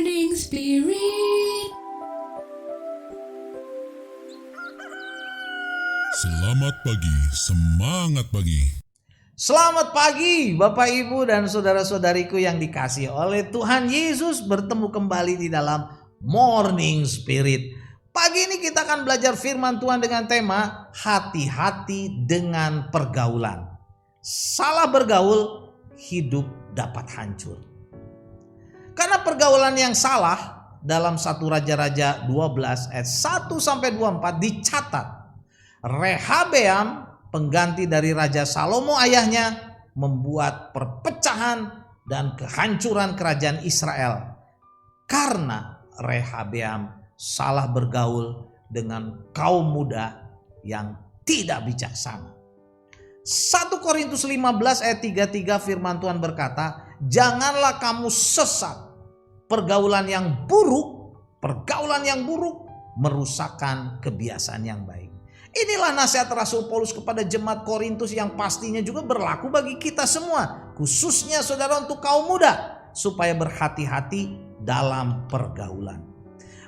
Morning Spirit. Selamat pagi, semangat pagi. Selamat pagi Bapak Ibu dan saudara-saudariku yang dikasihi oleh Tuhan Yesus, bertemu kembali di dalam Morning Spirit. Pagi ini kita akan belajar firman Tuhan dengan tema hati-hati dengan pergaulan. Salah bergaul, hidup dapat hancur. Karena pergaulan yang salah dalam 1 Raja-Raja 12 ayat 1-24 dicatat. Rehabeam, pengganti dari Raja Salomo ayahnya, membuat perpecahan dan kehancuran kerajaan Israel. Karena Rehabeam salah bergaul dengan kaum muda yang tidak bijaksana. 1 Korintus 15 ayat 33 firman Tuhan berkata, janganlah kamu sesat. Pergaulan yang buruk merusakkan kebiasaan yang baik. Inilah nasihat Rasul Paulus kepada jemaat Korintus yang pastinya juga berlaku bagi kita semua, khususnya saudara untuk kaum muda, supaya berhati-hati dalam pergaulan.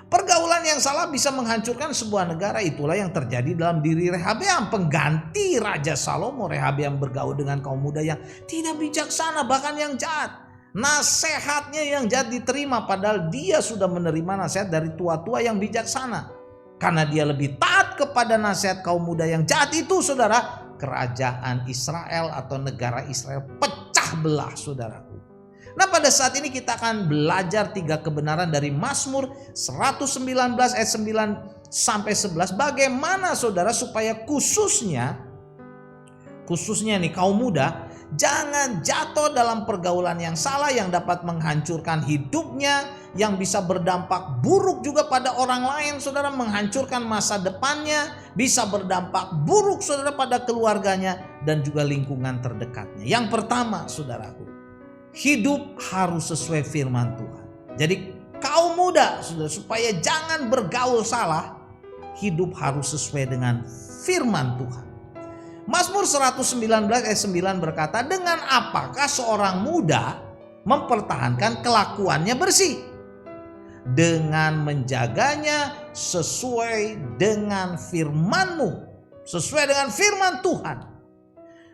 Pergaulan yang salah bisa menghancurkan sebuah negara. Itulah yang terjadi dalam diri Rehabeam, pengganti Raja Salomo. Rehabeam bergaul dengan kaum muda yang tidak bijaksana, bahkan yang jahat. Nasihatnya yang jahat diterima, padahal dia sudah menerima nasihat dari tua-tua yang bijaksana. Karena dia lebih taat kepada nasihat kaum muda yang jahat itu, saudara, kerajaan Israel atau negara Israel pecah belah, saudaraku. Nah, pada saat ini kita akan belajar 3 kebenaran dari Mazmur 119 ayat 9-11. Bagaimana saudara supaya khususnya nih kaum muda jangan jatuh dalam pergaulan yang salah yang dapat menghancurkan hidupnya, yang bisa berdampak buruk juga pada orang lain, saudara, menghancurkan masa depannya, bisa berdampak buruk saudara pada keluarganya dan juga lingkungan terdekatnya. Yang pertama, saudaraku, hidup harus sesuai firman Tuhan. Jadi kaum muda, saudara, supaya jangan bergaul salah, hidup harus sesuai dengan firman Tuhan. Mazmur 119 ayat 9 berkata, dengan apakah seorang muda mempertahankan kelakuannya bersih? Dengan menjaganya sesuai dengan firman-Mu, sesuai dengan firman Tuhan.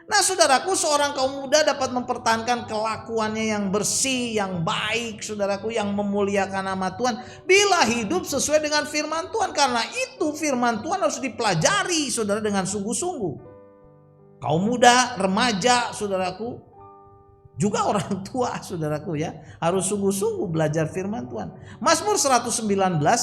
Nah, saudaraku, seorang kaum muda dapat mempertahankan kelakuannya yang bersih, yang baik, saudaraku, yang memuliakan nama Tuhan, bila hidup sesuai dengan firman Tuhan. Karena itu firman Tuhan harus dipelajari, saudara, dengan sungguh-sungguh. Kaum muda, remaja, saudaraku, juga orang tua, saudaraku, ya, harus sungguh-sungguh belajar firman Tuhan. Mazmur 119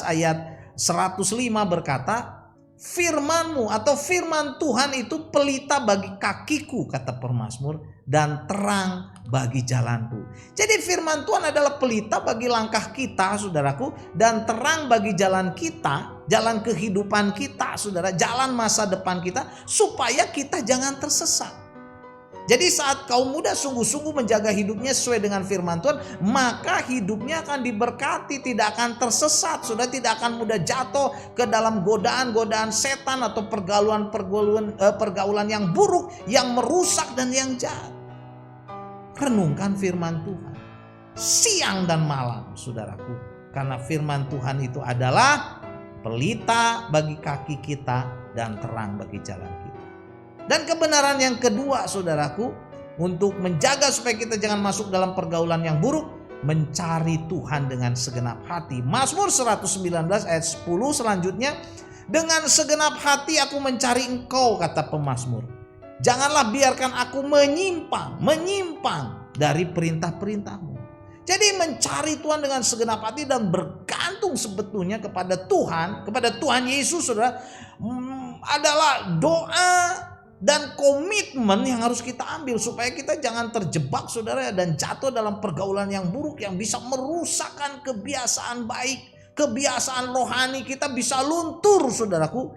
ayat 105 berkata, firman-Mu atau firman Tuhan itu pelita bagi kakiku, kata pemazmur, dan terang bagi jalanku. Jadi firman Tuhan adalah pelita bagi langkah kita, saudaraku, dan terang bagi jalan kita, jalan kehidupan kita, saudara, jalan masa depan kita, supaya kita jangan tersesat. Jadi saat kaum muda sungguh-sungguh menjaga hidupnya sesuai dengan firman Tuhan, maka hidupnya akan diberkati, tidak akan tersesat, sudah tidak akan mudah jatuh ke dalam godaan-godaan setan atau pergaulan yang buruk, yang merusak dan yang jahat. Renungkan firman Tuhan siang dan malam, saudaraku, karena firman Tuhan itu adalah pelita bagi kaki kita dan terang bagi jalan kita. Dan kebenaran yang kedua, saudaraku, untuk menjaga supaya kita jangan masuk dalam pergaulan yang buruk, mencari Tuhan dengan segenap hati. Mazmur 119 ayat 10 selanjutnya, dengan segenap hati aku mencari Engkau, kata pemazmur. Janganlah biarkan aku menyimpang dari perintah-perintah-Mu. Jadi mencari Tuhan dengan segenap hati dan bergantung sebetulnya kepada Tuhan Yesus, saudara, adalah doa dan komitmen yang harus kita ambil supaya kita jangan terjebak, saudara, dan jatuh dalam pergaulan yang buruk yang bisa merusakkan kebiasaan baik, kebiasaan rohani kita bisa luntur, saudaraku.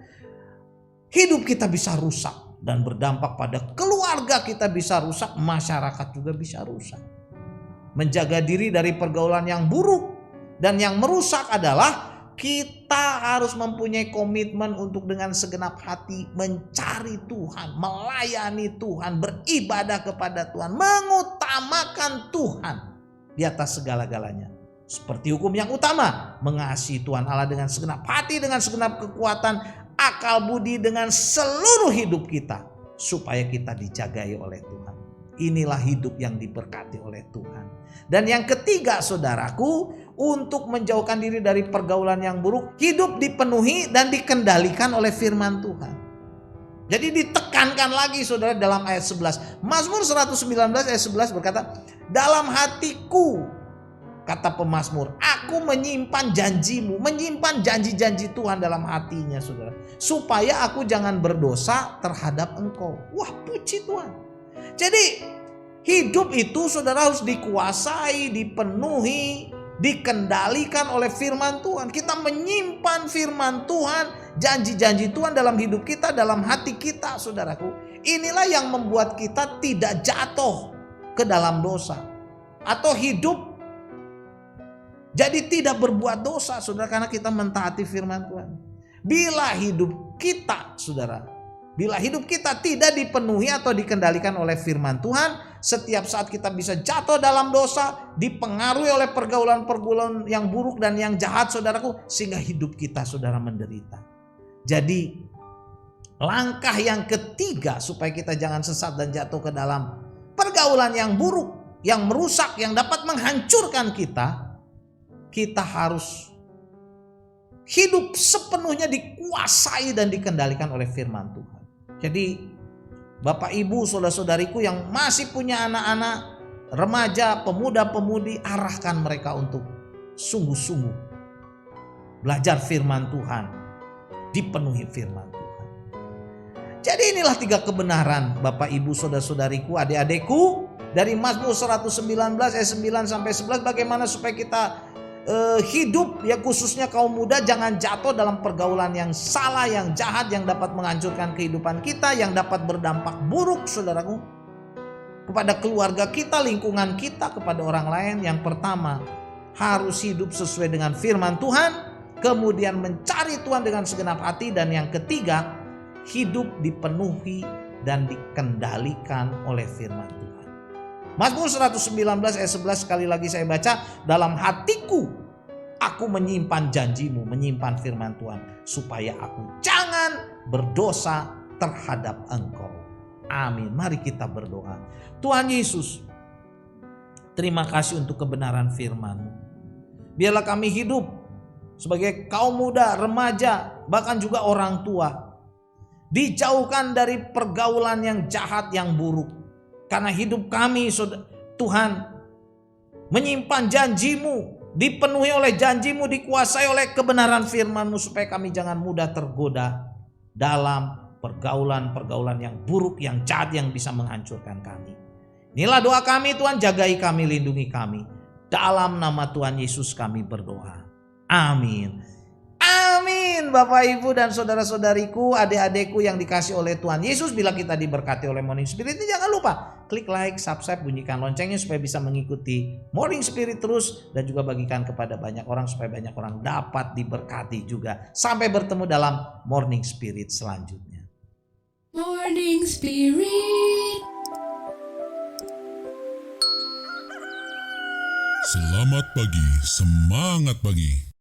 Hidup kita bisa rusak dan berdampak pada keluarga kita bisa rusak, masyarakat juga bisa rusak. Menjaga diri dari pergaulan yang buruk dan yang merusak adalah kita harus mempunyai komitmen untuk dengan segenap hati mencari Tuhan, melayani Tuhan, beribadah kepada Tuhan, mengutamakan Tuhan di atas segala-galanya. Seperti hukum yang utama, mengasihi Tuhan Allah dengan segenap hati, dengan segenap kekuatan, akal budi, dengan seluruh hidup kita, supaya kita dijagai oleh Tuhan. Inilah hidup yang diberkati oleh Tuhan. Dan yang ketiga, saudaraku, untuk menjauhkan diri dari pergaulan yang buruk, hidup dipenuhi dan dikendalikan oleh firman Tuhan. Jadi ditekankan lagi saudara dalam ayat 11. Mazmur 119 ayat 11 berkata, dalam hatiku, kata pemazmur, aku menyimpan janjimu, menyimpan janji-janji Tuhan dalam hatinya saudara, supaya aku jangan berdosa terhadap engkau. Wah, puji Tuhan. Jadi hidup itu saudara harus dikuasai, dipenuhi, dikendalikan oleh firman Tuhan. Kita menyimpan firman Tuhan, janji-janji Tuhan dalam hidup kita, dalam hati kita saudaraku. Inilah yang membuat kita tidak jatuh ke dalam dosa, atau hidup jadi tidak berbuat dosa saudara, karena kita mentaati firman Tuhan. Bila hidup kita saudara, bila hidup kita tidak dipenuhi atau dikendalikan oleh firman Tuhan, setiap saat kita bisa jatuh dalam dosa, dipengaruhi oleh pergaulan-pergaulan yang buruk dan yang jahat saudaraku, sehingga hidup kita saudara menderita. Jadi langkah yang ketiga supaya kita jangan sesat dan jatuh ke dalam pergaulan yang buruk, yang merusak, yang dapat menghancurkan kita harus hidup sepenuhnya dikuasai dan dikendalikan oleh firman Tuhan. Jadi Bapak Ibu, saudara-saudariku yang masih punya anak-anak, remaja, pemuda-pemudi, arahkan mereka untuk sungguh-sungguh belajar firman Tuhan, dipenuhi firman Tuhan. Jadi inilah 3 kebenaran Bapak Ibu, saudara-saudariku, adik-adikku, dari Mazmur 119 ayat 9 sampai 11, bagaimana supaya kita hidup ya, khususnya kaum muda, jangan jatuh dalam pergaulan yang salah, yang jahat, yang dapat menghancurkan kehidupan kita, yang dapat berdampak buruk saudaraku kepada keluarga kita, lingkungan kita, kepada orang lain. Yang pertama, harus hidup sesuai dengan firman Tuhan, kemudian mencari Tuhan dengan segenap hati, dan yang ketiga, hidup dipenuhi dan dikendalikan oleh firman Tuhan. Mazmur 119 ayat 11 sekali lagi saya baca, dalam hatiku aku menyimpan janjimu, menyimpan firman Tuhan, supaya aku jangan berdosa terhadap engkau. Amin. Mari kita berdoa. Tuhan Yesus, terima kasih untuk kebenaran firman-Mu. Biarlah kami hidup sebagai kaum muda, remaja, bahkan juga orang tua, dijauhkan dari pergaulan yang jahat, yang buruk. Karena hidup kami Tuhan menyimpan janji-Mu, dipenuhi oleh janji-Mu, dikuasai oleh kebenaran firman-Mu, supaya kami jangan mudah tergoda dalam pergaulan-pergaulan yang buruk, yang jahat, yang bisa menghancurkan kami. Inilah doa kami Tuhan, jagai kami, lindungi kami. Dalam nama Tuhan Yesus kami berdoa. Amin. Amin. Bapak Ibu dan saudara-saudariku, adik-adikku yang dikasih oleh Tuhan Yesus, bila kita diberkati oleh Morning Spirit ini, jangan lupa klik like, subscribe, bunyikan loncengnya supaya bisa mengikuti Morning Spirit terus, dan juga bagikan kepada banyak orang supaya banyak orang dapat diberkati juga. Sampai bertemu dalam Morning Spirit selanjutnya. Morning Spirit. Selamat pagi, semangat pagi.